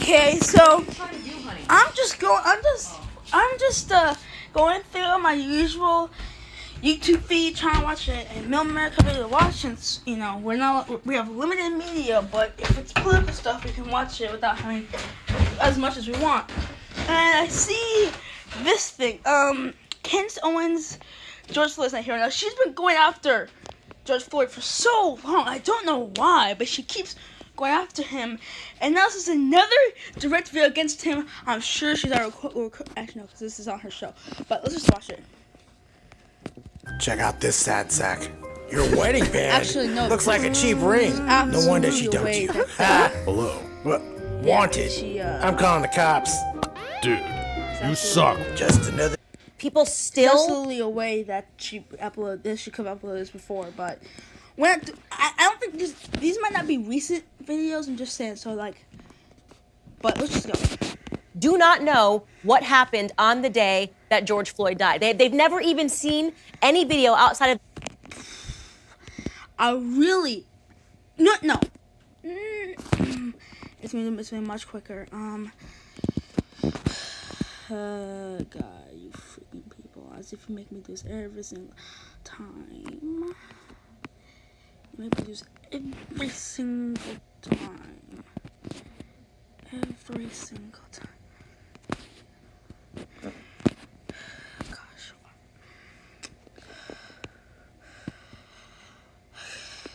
Okay, so I'm just going through my usual YouTube feed, trying to watch a Mill America video to watch. Since we have limited media, but if it's political stuff, we can watch it without having as much as we want. And I see this thing. Candace Owens, George Floyd's not here now. She's been going after George Floyd for so long. I don't know why, but she keeps going after him. And now this is another direct video against him. I'm sure she's on actually no, because this is on her show. But let's just watch it. Check out this sad sack. Your wedding band Actually, no. looks like a cheap ring. No wonder she dumped you. Hello. Wanted. I'm calling the cops. Dude, you suck. Just another. People still absolutely a way that she uploaded this. She could have uploaded this before, but when I don't think these might not be recent videos. I'm just saying. So like, but let's just go. do not know what happened on the day that George Floyd died. They've never even seen any video outside of. No. It's been much quicker. God, you freaking people! As if you make me do this every single time. You make me do this every single time. Every single time. Gosh.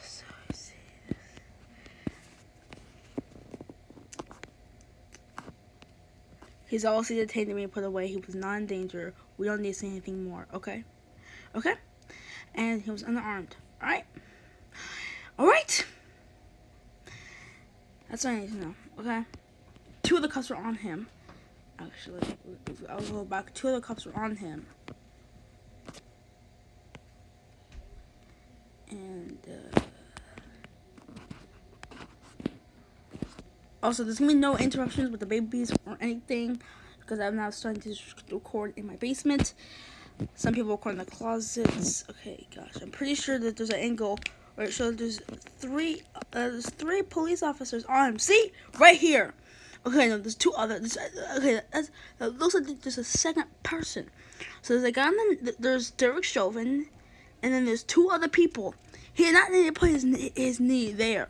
So I see this. He's also detained and being put away. He was not in danger. We don't need to say anything more. Okay? Okay? And he was unarmed. Alright? Alright? That's all I need to know. Okay? 2 of the cuffs were on him. Actually, I'll go back. 2 of the cuffs were on him. And, also, there's gonna be no interruptions with the babies or anything, because I'm now starting to record in my basement. Some people record in the closets. Okay, gosh, I'm pretty sure that there's an angle where it shows there's 3 police officers on him. See, right here. Okay, no, there's 2 others. Okay, that looks like there's a second person. So there's a guy, there's Derek Chauvin, and then there's 2 other people. He did not need to put his knee there.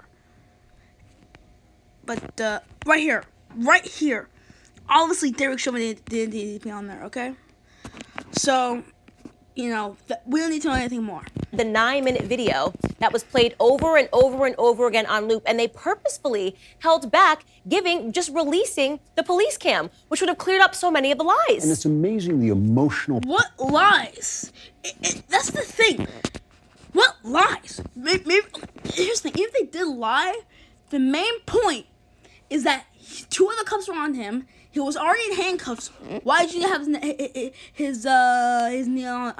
But right here, obviously Derek Chauvin didn't need to be on there. Okay, so we don't need to know anything more. The 9-minute video that was played over and over and over again on loop, and they purposefully held back just releasing the police cam, which would have cleared up so many of the lies. And it's amazing the emotional. What lies? That's the thing. What lies? Maybe here's the thing. If they did lie, the main point is that 2 of the cuffs were on him. He was already in handcuffs. Why did you have his knee on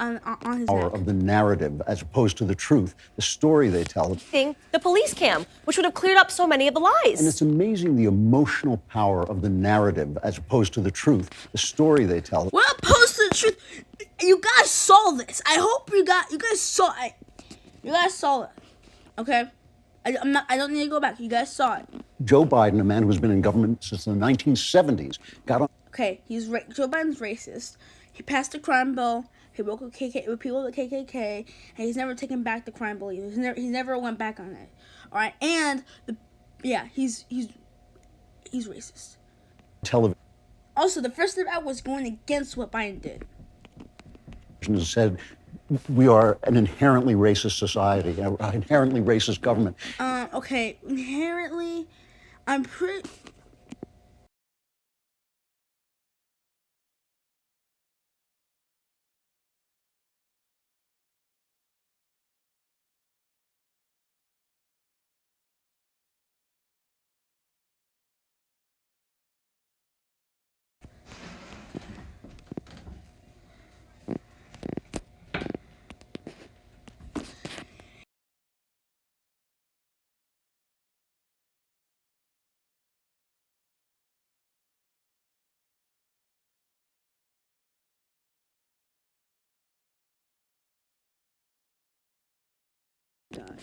his Power neck? Of the narrative as opposed to the truth, the story they tell. The police cam, which would have cleared up so many of the lies. And it's amazing the emotional power of the narrative as opposed to the truth, the story they tell. What opposed to the truth? You guys saw this. I hope you guys saw it. You guys saw it. Okay? I don't need to go back. You guys saw it. Joe Biden, a man who's been in government since the 1970s, got on. Okay, Joe Biden's racist. He passed the crime bill. He broke with people of the KKK, and he's never taken back the crime bill. He never went back on it. All right, and he's racist. Television Also, the first step out was going against what Biden did. said we are an inherently racist society, an inherently racist government. Okay, inherently, I'm pretty. God.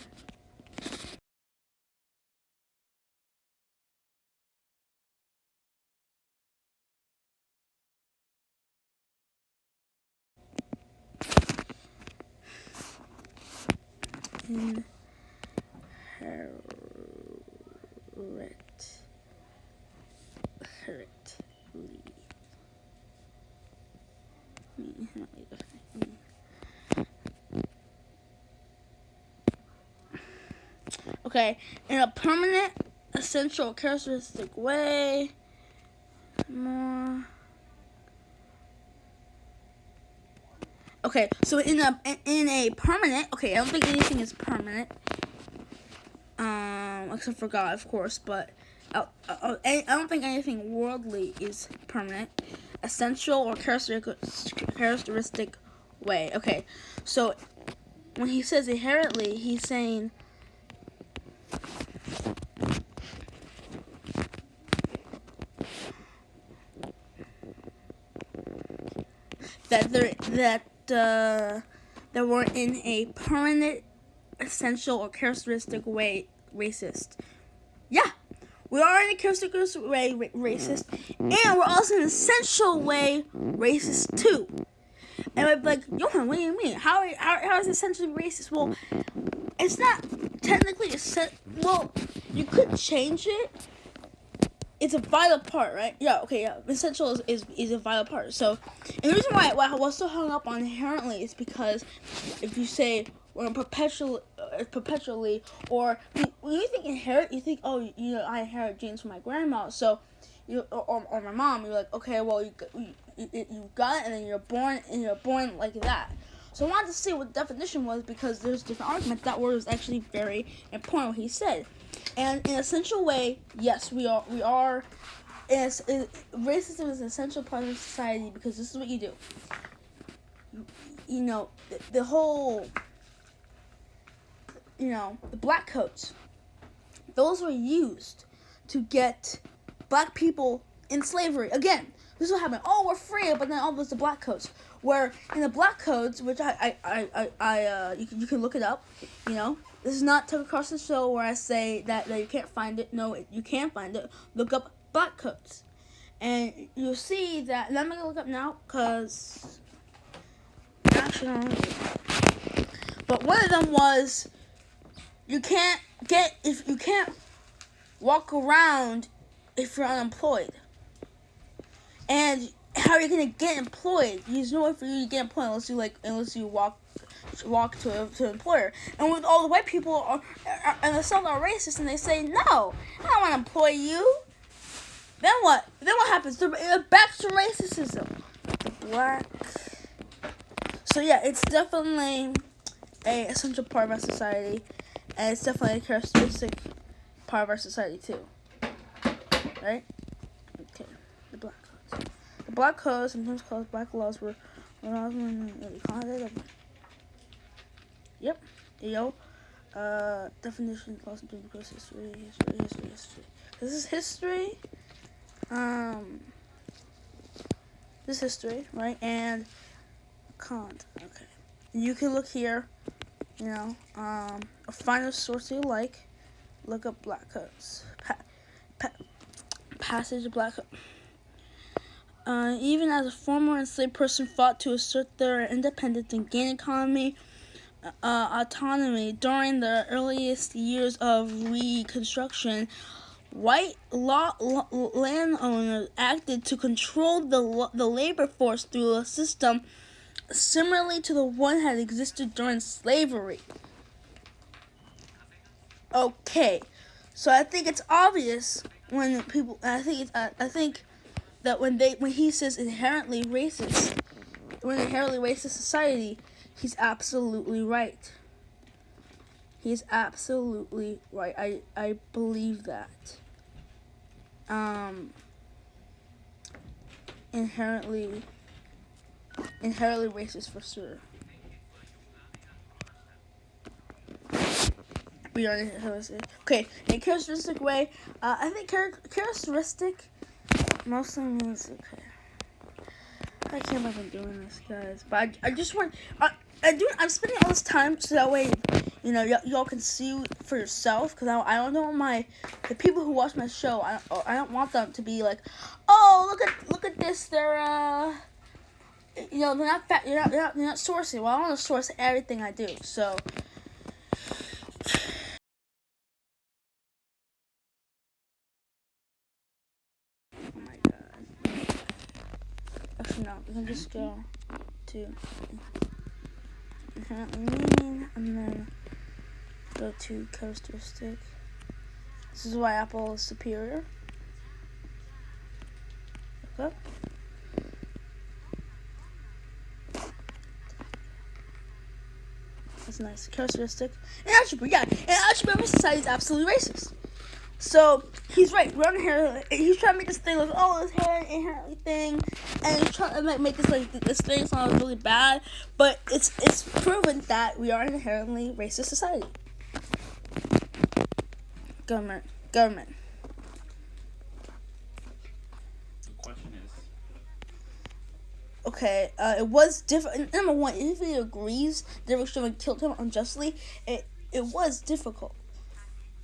Okay, in a permanent, essential, characteristic way. More. Okay, so in a permanent. Okay, I don't think anything is permanent. Except for God, of course, but I don't think anything worldly is permanent, essential, or characteristic way. Okay, so when he says inherently, he's saying that we're in a permanent, essential, or characteristic way racist. Yeah, we are in a characteristic way racist, and we're also in an essential way racist too. And I'd be like, Johan, what do you mean? How is it essentially racist? Well, it's not technically well, you could change it. It's a vital part, right? Yeah, okay, yeah. Essential is a vital part. So, and the reason why I was so hung up on inherently is because if you say we're perpetually, or when you think inherit, you think, oh, I inherit genes from my grandma, so or my mom. You're like, okay, well, you got it, and then you're born like that. So I wanted to see what the definition was because there's different arguments. That word was actually very important. What he said. And in an essential way, yes, we are. Racism is an essential part of society because this is what you do. The whole, the black coats, those were used to get black people in slavery. Again, this is what happened. Oh, we're free, but then there's the black coats. Where in the black codes, which you can look it up, This is not Tucker Carlson's show where I say that you can't find it. No, you can find it. Look up black coats. And you'll see that, and I'm going to look up now because, but one of them was, you can't walk around if you're unemployed. And how are you going to get employed? There's no way for you to get employed unless you walk to an employer. And with all the white people and some are racist and they say, no, I don't want to employ you. Then what? Then what happens? They're back to racism. The black. So yeah, it's definitely a essential part of our society, and it's definitely a characteristic part of our society too. Right? Okay. The black codes. The black codes, sometimes called black laws, were Yep. Yo. Definition, clause, because history. This is history. This is history, right? And cons. Okay. You can look here. Find a source you like. Look up black codes. Passage of black codes. Even as a former enslaved person fought to assert their independence and gain autonomy during the earliest years of Reconstruction, white landowners acted to control the labor force through a system similarly to the one that existed during slavery. Okay, so I think it's obvious when people. I think that when he says inherently racist, we're an inherently racist society, he's absolutely right. He's absolutely right. I believe that. Inherently racist for sure. We are okay. In a characteristic way, I think characteristic mostly means okay. I can't believe I'm doing this, guys. But I just want I'm spending all this time so that way, y'all can see for yourself. Because I don't know the people who watch my show. I don't want them to be like, oh, look at this. They're they're not fat. You're not sourcing. Well, I want to source everything I do. So No, we can just go to inherently mean, and then go to characteristic. This is why Apple is superior. Look up. That's nice. Characteristic. And attribute, yeah. And attribute of society is absolutely racist. So, he's right. We're on here. He's trying to make this thing like, oh, this inherently thing. And he's trying to make this like, this thing sound really bad. But it's proven that we are an inherently racist society. Government. The question is, Okay, it was different. Number one, if he agrees Derek Chauvin killed him unjustly, it was difficult.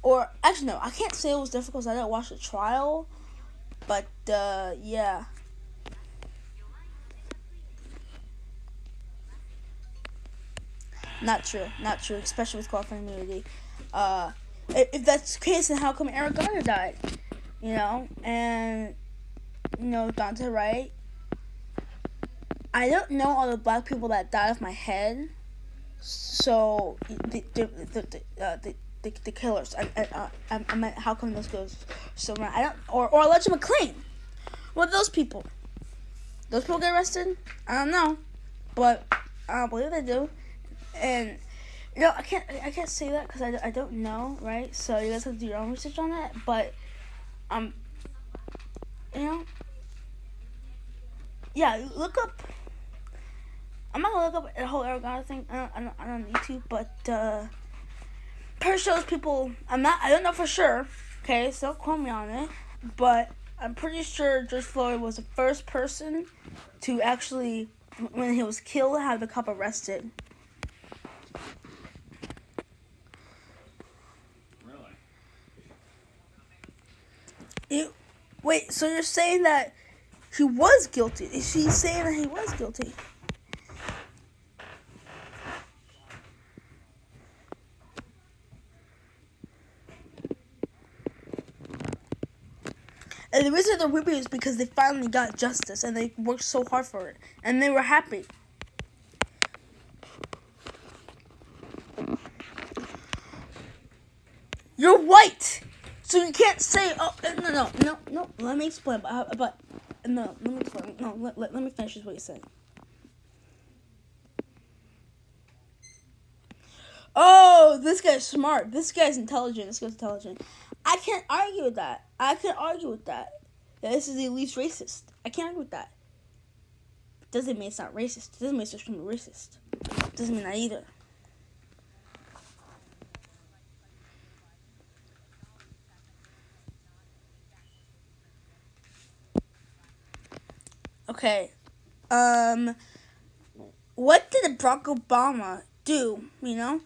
Or, actually, no, I can't say it was difficult because I didn't watch the trial. But, yeah. Not true, especially with qualified immunity. If that's the case, then how come Eric Garner died? You know, and, you know, Dante Wright. I don't know all the black people that died off my head. So, the killers. I meant, how come this goes so wrong? I don't, or Elijah McClain. What are those people? Those people get arrested? I don't know, but I don't believe they do. And you know, I can't say that because I don't know, right? So you guys have to do your own research on that. But you know, yeah, look up. I'm not gonna look up the whole Aragon thing. I don't need to, but per shows people. I don't know for sure. Okay, so don't quote me on it. But I'm pretty sure George Floyd was the first person to actually, when he was killed, have the cop arrested. really? Wait, so you're saying that he was guilty? Is she saying that he was guilty? And the reason they're weeping is because they finally got justice and they worked so hard for it. And they were happy. You're white! So you can't say, oh, no, let me explain. Let me explain. No, let me finish what you're saying. Oh, this guy's smart. This guy's intelligent. I can't argue with that. This is the least racist. I can't argue with that. Doesn't mean it's not racist. Doesn't mean it's extremely racist. Doesn't mean that either. Okay. What did Barack Obama do? You know?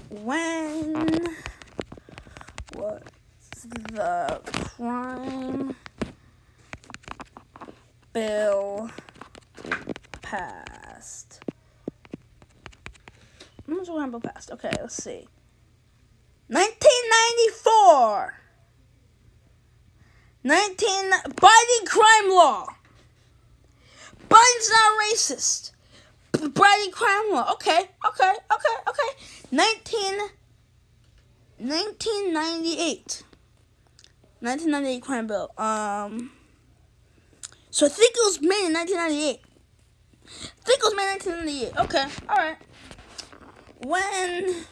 When was the crime bill passed? When was the crime bill passed? Okay, let's see. 1994! Biden crime law. Biden's not racist. Biden crime law. Okay. 1998. 1998 crime bill. So I think it was made in 1998. Okay, alright. When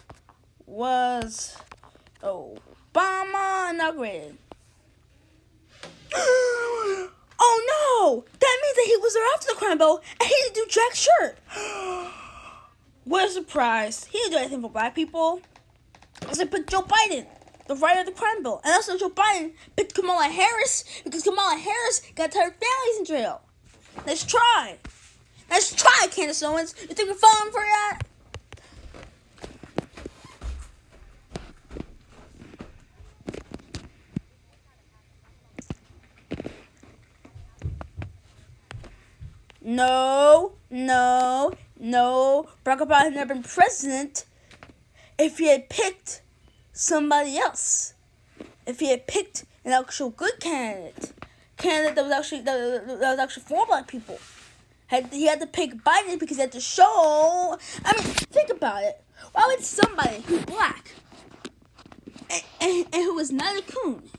was Obama inaugurated? Oh no! That means that he was there after the crime bill and he didn't do jack shirt. What a surprise. He didn't do anything for black people. Because they picked Joe Biden, the writer of the crime bill. And also Joe Biden picked Kamala Harris because Kamala Harris got tired families in jail. Let's try, Candace Owens. You think we're falling for that? No. Barack Obama had never been president if he had picked somebody else. If he had picked an actual good candidate. candidate that was actually for black people. He had to pick Biden because he had to show. I mean, think about it. Why would somebody who's black and who is not a coon?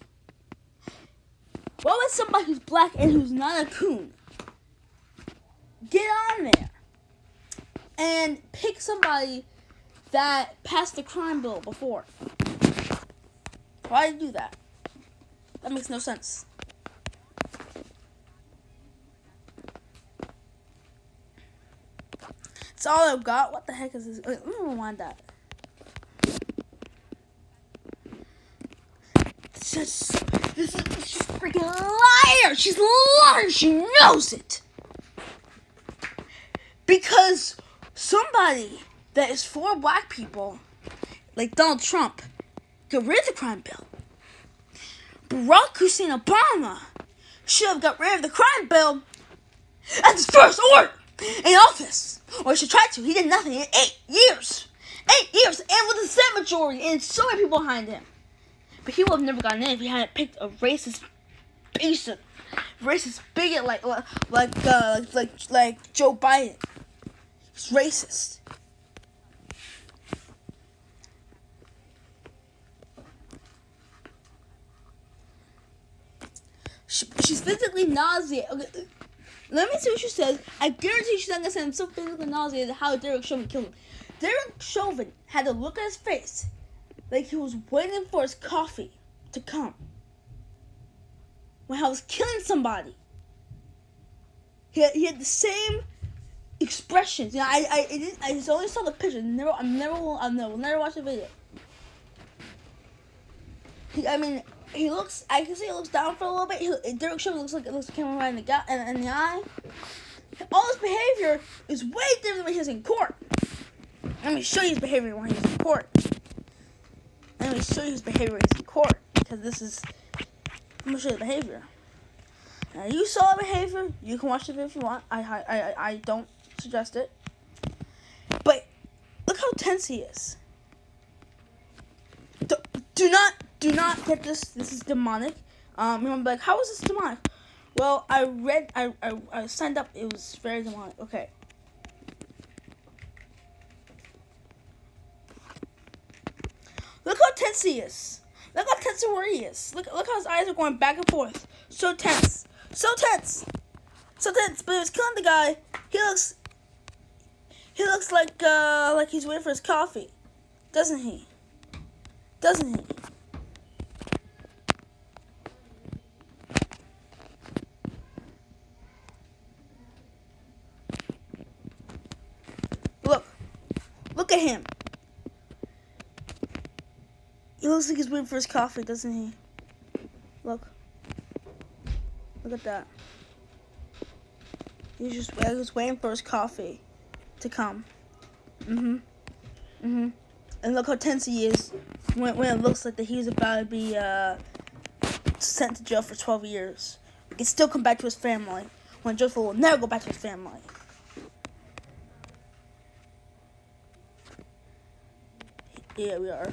Why would somebody who's black and who's not a coon get on there and pick somebody that passed the crime bill before? Why did he do that? That makes no sense. It's all I've got. What the heck is this? Wait, let me rewind that. She's freaking liar. She's a liar. She knows it. Because somebody that is for black people, like Donald Trump, got rid of the crime bill. Barack Hussein Obama should have got rid of the crime bill at his first order in office. Or he should try to. He did nothing in 8 years. 8 years, and with a Senate majority, and so many people behind him. But he would have never gotten in if he hadn't picked a racist bigot like Joe Biden. He's racist. She's physically nauseated. Okay, let me see what she says. I guarantee she's not gonna say I'm so physically nauseated how Derek Chauvin killed him. Derek Chauvin had to look at his face like he was waiting for his coffee to come when I was killing somebody. He had the same expressions. You know, I just only saw the picture. I'll never watch the video. I can see he looks down for a little bit. Derek Chauvin looks the camera right in the eye. All his behavior is way different than his in court. Let me show you his behavior when he's in court. Because this is. I'm gonna show you the behavior. Now, you saw the behavior. You can watch the video if you want. I don't suggest it. But look how tense he is. Do not get this. This is demonic. Remember, like, how is this demonic? Well, I signed up. It was very demonic. Okay. Look how tense he is. Look how tense and worried he is. Look how his eyes are going back and forth. So tense. But he was killing the guy. He looks like he's waiting for his coffee. Doesn't he? Look at him. He looks like he's waiting for his coffee, doesn't he? Look at that. He was waiting for his coffee to come. And look how tense he is when it looks like that he's about to be sent to jail for 12 years. He can still come back to his family. When Joseph will never go back to his family. Yeah, we are.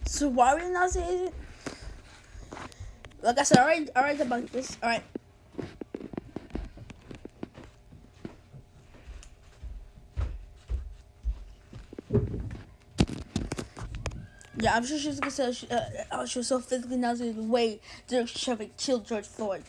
So why are we nauseated? Like I said, I already debunked this. Alright. Yeah, I'm sure she's gonna say she was so physically nauseated the way Derek Chauvin killed George Floyd.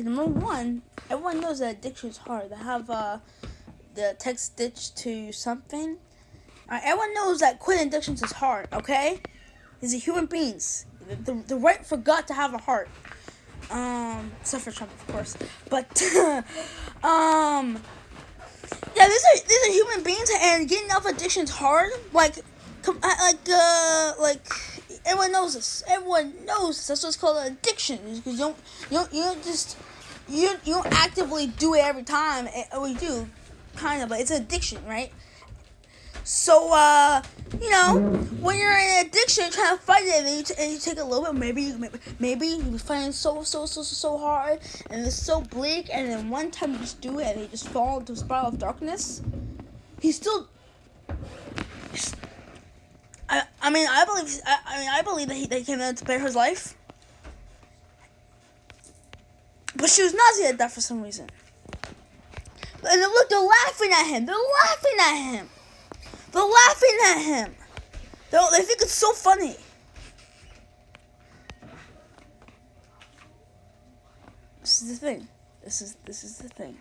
Number one, everyone knows that addiction is hard. They have the text stitched to something. Everyone knows that quitting addictions is hard, okay? These are human beings. The right for God to have a heart. Except for Trump, of course. But, Yeah, these are human beings, and getting off addiction's hard. Like everyone knows this. Everyone knows this. That's what's called an addiction. Because you don't actively do it every time. We do, kind of, but it's an addiction, right? So when you're in an addiction, you're trying to fight it, and you take a little bit. Maybe you fighting so hard, and it's so bleak, and then one time you just do it, and you just fall into a spiral of darkness. I believe that they came out to spare his life, but she was Nazi at that for some reason. And look, they're laughing at him. They think it's so funny. This is the thing. This is the thing.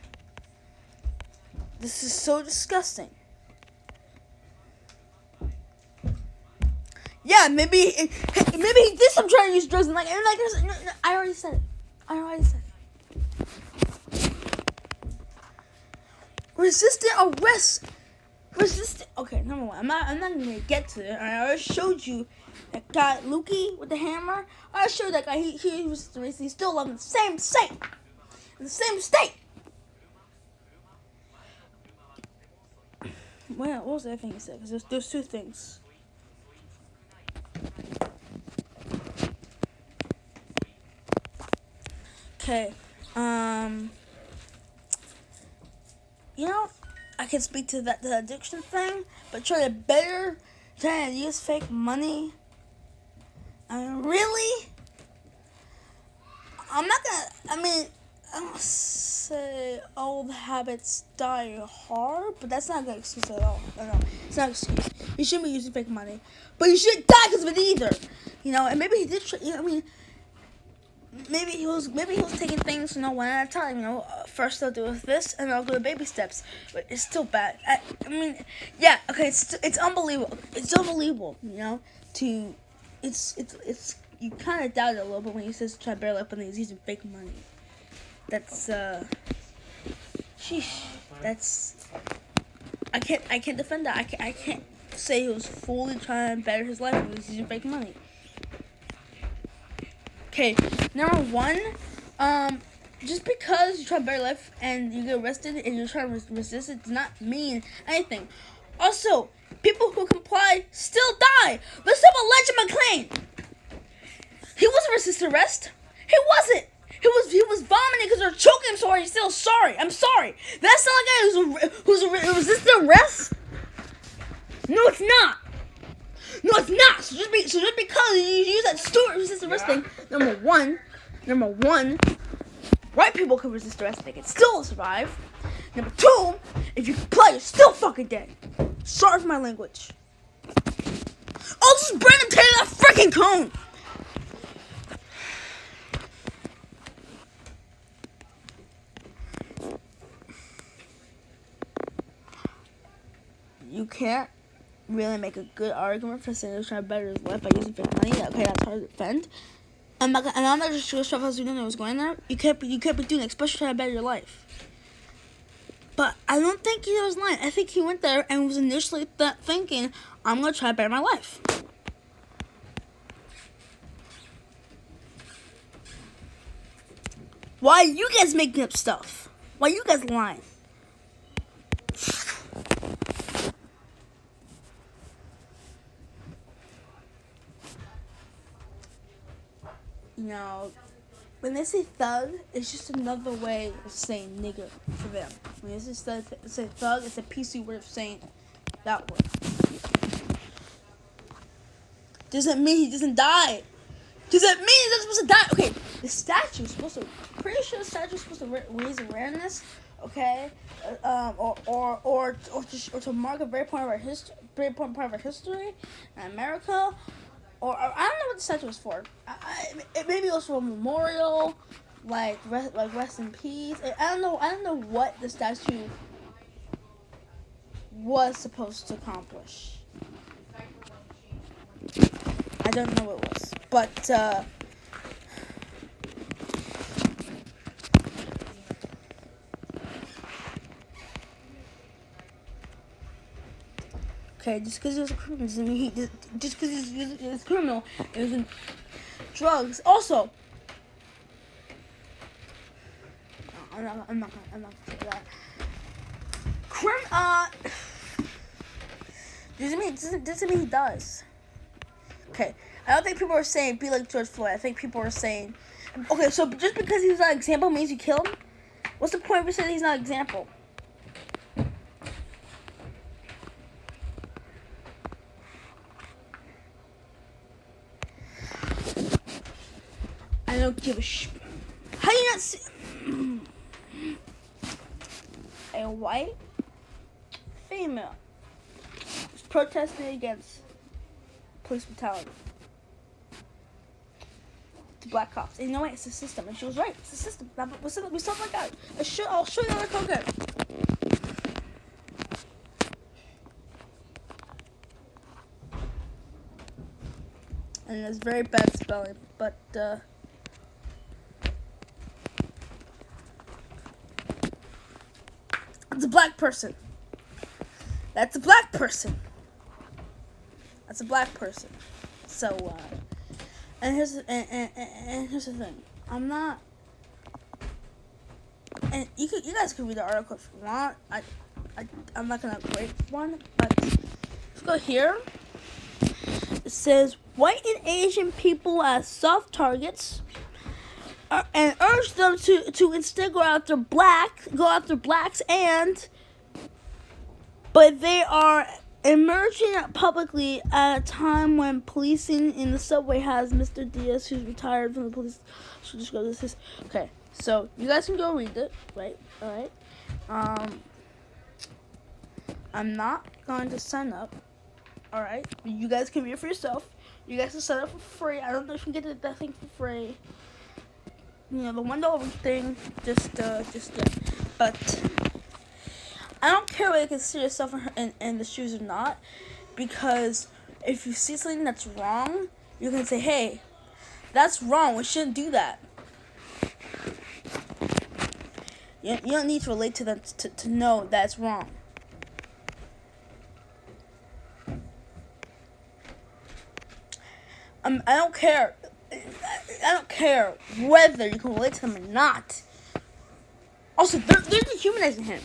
This is so disgusting. Yeah, maybe he did some trying to use drugs, and no, I already said it. Resistant arrest. Okay, number one, I'm not gonna get to it. I already showed you that guy Lukey with the hammer. I showed that guy. He was racist. He's still alive in the same state. What was the other thing he said? Because there's two things. Okay, I can speak to the addiction thing, but trying to use fake money. I mean, really? I don't say old habits die hard, but that's not a good excuse at all. No, it's not an excuse. You shouldn't be using fake money, but you shouldn't die because of it either. And maybe he did. Maybe he was taking things, one at a time. First I'll do this, and I'll go to baby steps. But it's still bad. Yeah, okay. It's unbelievable. It's unbelievable. It's you kind of doubt it a little bit when he says try to bear life, and he's using fake money. That's sheesh. I can't defend that. I can't say he was fully trying to better his life when he was using fake money. Okay, number one, just because you try to better life and you get arrested and you're trying to resist it does not mean anything. Also, people who comply still die. Let's talk about Legend McClain. He wasn't resisting arrest. He wasn't. He was vomiting because they're choking him so hard. He's still sorry. I'm sorry. That's not a guy who's resisting arrest. No, it's not. So just because you use that stupid resist arrest thing, number one, white people can resist arrest, they can still survive. Number two, if you comply, you're still fucking dead. Sorry for my language. I'll just Brandon Taylor that freaking cone. You can't really make a good argument for saying he was trying to better his life by using fake money. Okay, that's hard to defend. I'm not just sure stuff I was doing that was going there. You can't be doing it, especially trying to better your life. But I don't think he was lying. I think he went there and was initially thinking, I'm gonna try to better my life. Why are you guys making up stuff? Why are you guys lying? When they say thug, it's just another way of saying nigger for them. When they say thug, it's a PC word of saying that word. Doesn't mean he doesn't die. Doesn't mean he doesn't supposed to die. Okay, the statue's supposed to. Pretty sure the statue's supposed to raise awareness. Okay, or to mark a very important part of our history in America. Or I don't know what the statue was for. Maybe it was for a memorial, like rest in peace. I don't know what the statue was supposed to accomplish. I don't know what it was, but Okay, just because he was a criminal doesn't mean just because he was a criminal and was in drugs. Also, I'm not gonna say that. Doesn't mean he does. Okay, I don't think people are saying be like George Floyd. I think people are saying, okay, so just because he's not an example means you kill him? What's the point if we say he's not an example? I don't give a How do you not see a white female is protesting against police brutality to black cops? And you know what? It's the system. And she was right. It's the system. We saw like that. I'll show you the code. And it's very bad spelling, but it's a black person. That's a black person. That's a black person. So, and here's the thing. I'm not. And you guys can read the article if you want. I'm not gonna break one, but let's go here. It says white and Asian people as soft targets, and urge them to instead go after blacks, but they are emerging publicly at a time when policing in the subway has Mr. Diaz, who's retired from the police. So just go this. Okay, so you guys can go read it, right? All right. I'm not going to sign up. All right, you guys can read it for yourself. You guys can sign up for free. I don't know if you can get that thing for free. You know, the $1 thing, just but I don't care whether you consider yourself in the shoes or not, because if you see something that's wrong, you can say, hey, that's wrong. We shouldn't do that. You don't need to relate to them to know that's wrong. I don't care. I don't care whether you can relate to them or not. Also, they're dehumanizing him.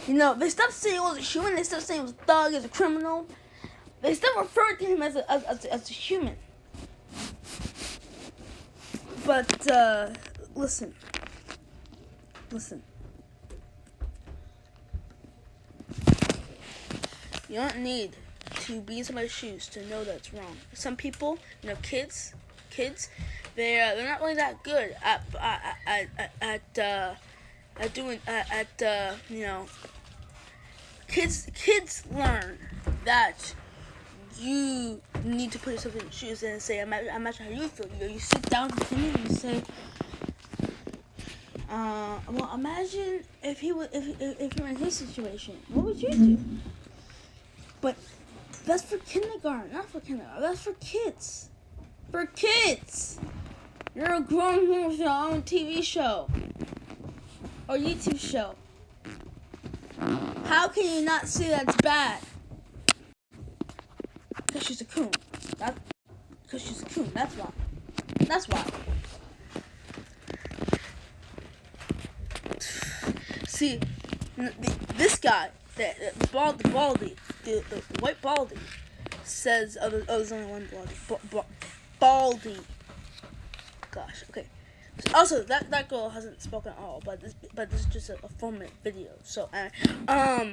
You know, they stopped saying he was a human. They stopped saying he was a thug, as a criminal. They stopped referring to him as a human. But listen. You don't need to be in somebody's shoes to know that's wrong. Some people, you know, kids, they're not really that good at doing you know. Kids learn that you need to put yourself in your shoes and say, imagine how you feel. You sit down with him and you say, well, imagine if you were in his situation, what would you do? But that's for kindergarten, not for kindergarten. That's for kids. For kids! You're a grown woman with your own TV show. Or YouTube show. How can you not see that's bad? Because she's a coon. Because she's a coon, that's why. That's why. See, this guy, the baldy, the white baldy, says, there's only one baldy. Gosh, okay. Also, that girl hasn't spoken at all, but this is just a 4-minute video. So, that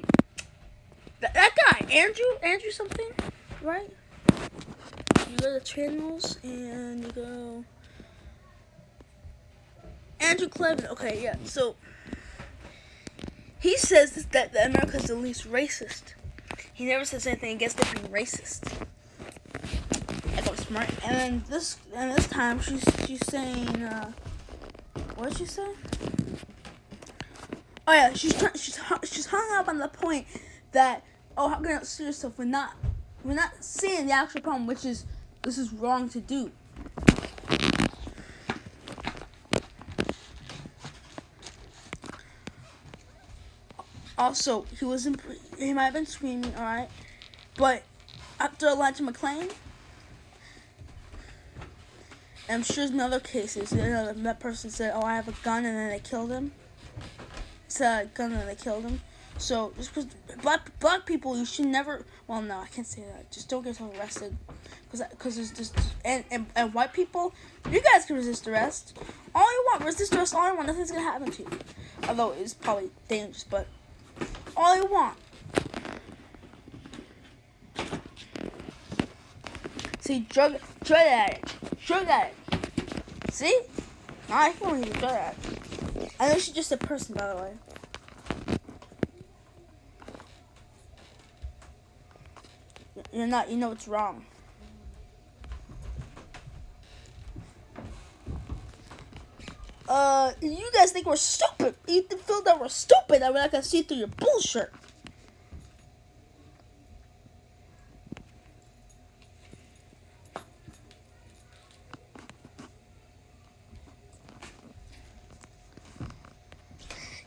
guy, Andrew something, right? You go to channels and you go Andrew Clevin. Okay, yeah. So he says that America is the least racist. He never says anything against it being racist. I got smart. And this time she's saying, what did she say? Oh yeah, she's hung up on the point that, oh, how can you sue yourself? We're not seeing the actual problem, which is this is wrong to do. Also, he might have been screaming, alright? But after Elijah McClain, I'm sure there's been other cases. That person said, "Oh, I have a gun," and then they killed him. Said a gun and they killed him. So just because black people, you should never. Well, no, I can't say that. Just don't get someone arrested, because it's just and white people, you guys can resist arrest. All you want, resist arrest. All you want, nothing's gonna happen to you. Although it's probably dangerous, but all you want. See, drug addict. See? I can't even drug addict. I know she's just a person, by the way. You're not. You know it's wrong. You guys think we're stupid. You feel that we're stupid, that we're not gonna see through your bullshit.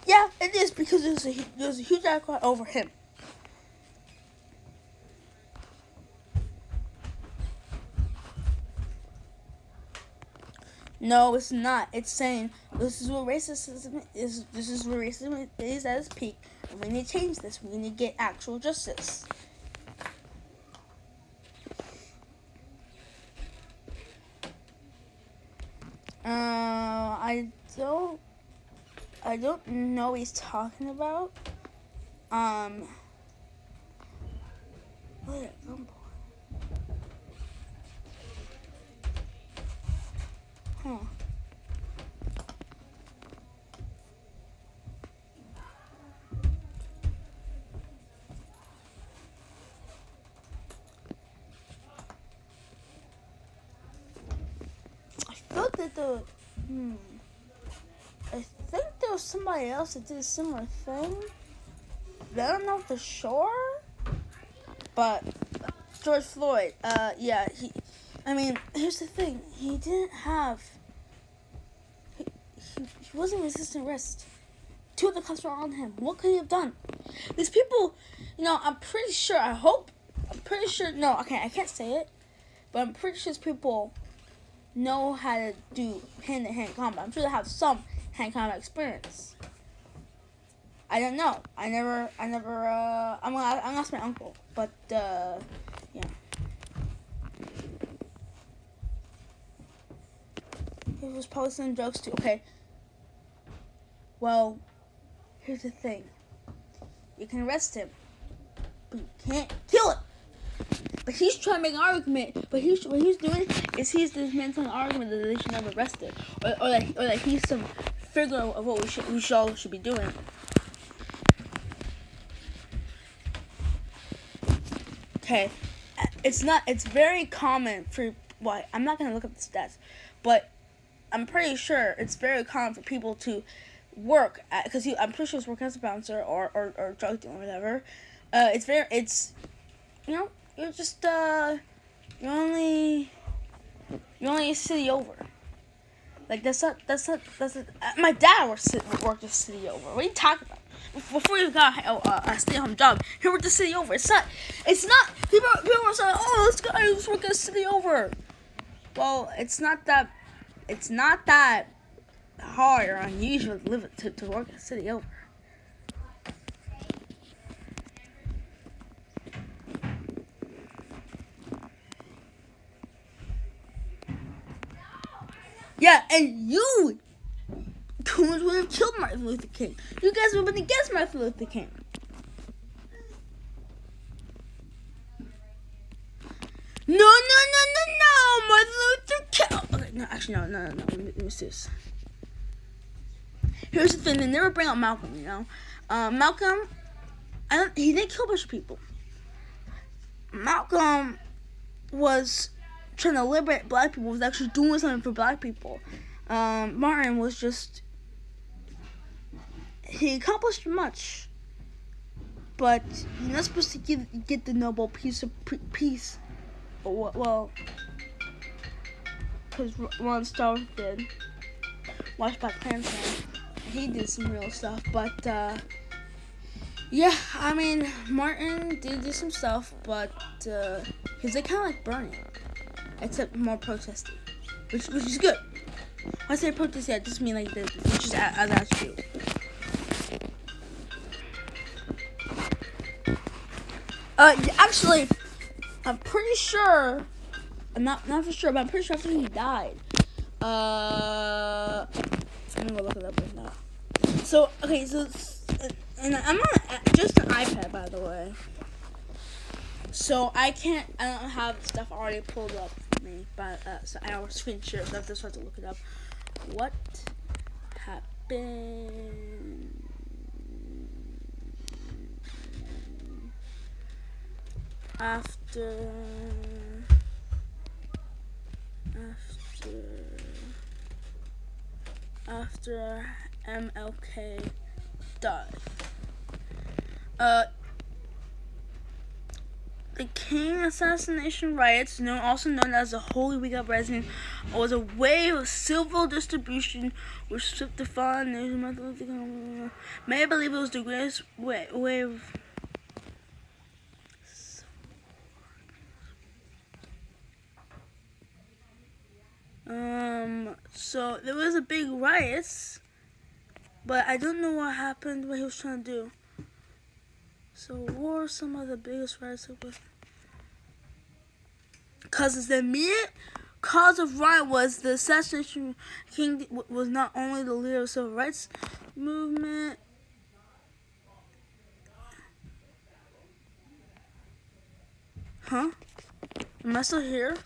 Yeah, it is, because there's a huge outcry over him. No, it's not. It's saying this is what racism is. This is where racism is at its peak, and we need to change this. We need to get actual justice. I don't know what he's talking about. Look at gunboy. Huh. I felt that I think there was somebody else that did a similar thing. But I don't know for sure. But George Floyd, yeah, here's the thing. He didn't have. He wasn't resisting arrest. 2 of the cops were on him. What could he have done? These people, I'm pretty sure. No, okay, I can't say it, but I'm pretty sure these people know how to do hand-to-hand combat. I'm sure they have some hand combat experience. I don't know. I'm gonna ask my uncle, but yeah. He was probably selling drugs too. Okay. Well, here's the thing. You can arrest him, but you can't kill him. But he's trying to make an argument. But what he's doing is he's dismantling an argument that they should never arrest him, or that he's some figure of what we all should be doing. Okay, it's very common for, well, I'm not going to look up the stats, but I'm pretty sure it's very common for people to work at, because I'm pretty sure he's working as a bouncer or drug dealer or whatever. You're just, you're only a city over. Like, that's not, my dad worked a city over. What are you talking about? Before you got a stay-at-home job, he worked a city over. It's not, people are saying, oh, this guy was working a city over. Well, it's not that hard or unusual to work a city over. Yeah, and you Coons would have killed Martin Luther King. You guys would have been against Martin Luther King. No, Martin Luther King. Okay, no, actually, no. Let me see this. Here's the thing: they never bring up Malcolm. Malcolm, he didn't kill a bunch of people. Malcolm was trying to liberate black people. Was actually doing something for black people. Martin was just. He accomplished much, but you're not supposed to get the Nobel Peace. Well, because Ron Starr did. Watch Black Panther. He did some real stuff, but Yeah, I mean, Martin did do some stuff, but he's like kind of like Bernie, except more protesting, which is good. When I say protest, yeah, I just mean like the just as attribute. Actually, I'm pretty sure. I'm not for sure, but I'm pretty sure after he died. I'm gonna go look it up right now. So okay, and I'm on just an iPad, by the way. So I don't have stuff already pulled up for me, but so I will screen share. So I have to start to look it up. What happened after MLK died? The King assassination riots, also known as the Holy Week Uprising, was a wave of civil distribution which stripped the fallen nation. Many believe it was the greatest wave. So there was a big riots, but I don't know what happened, what he was trying to do. So what were some of the biggest riots? Because the immediate cause of riot was the assassination of King was not only the leader of the civil rights movement. Huh? Am I still here?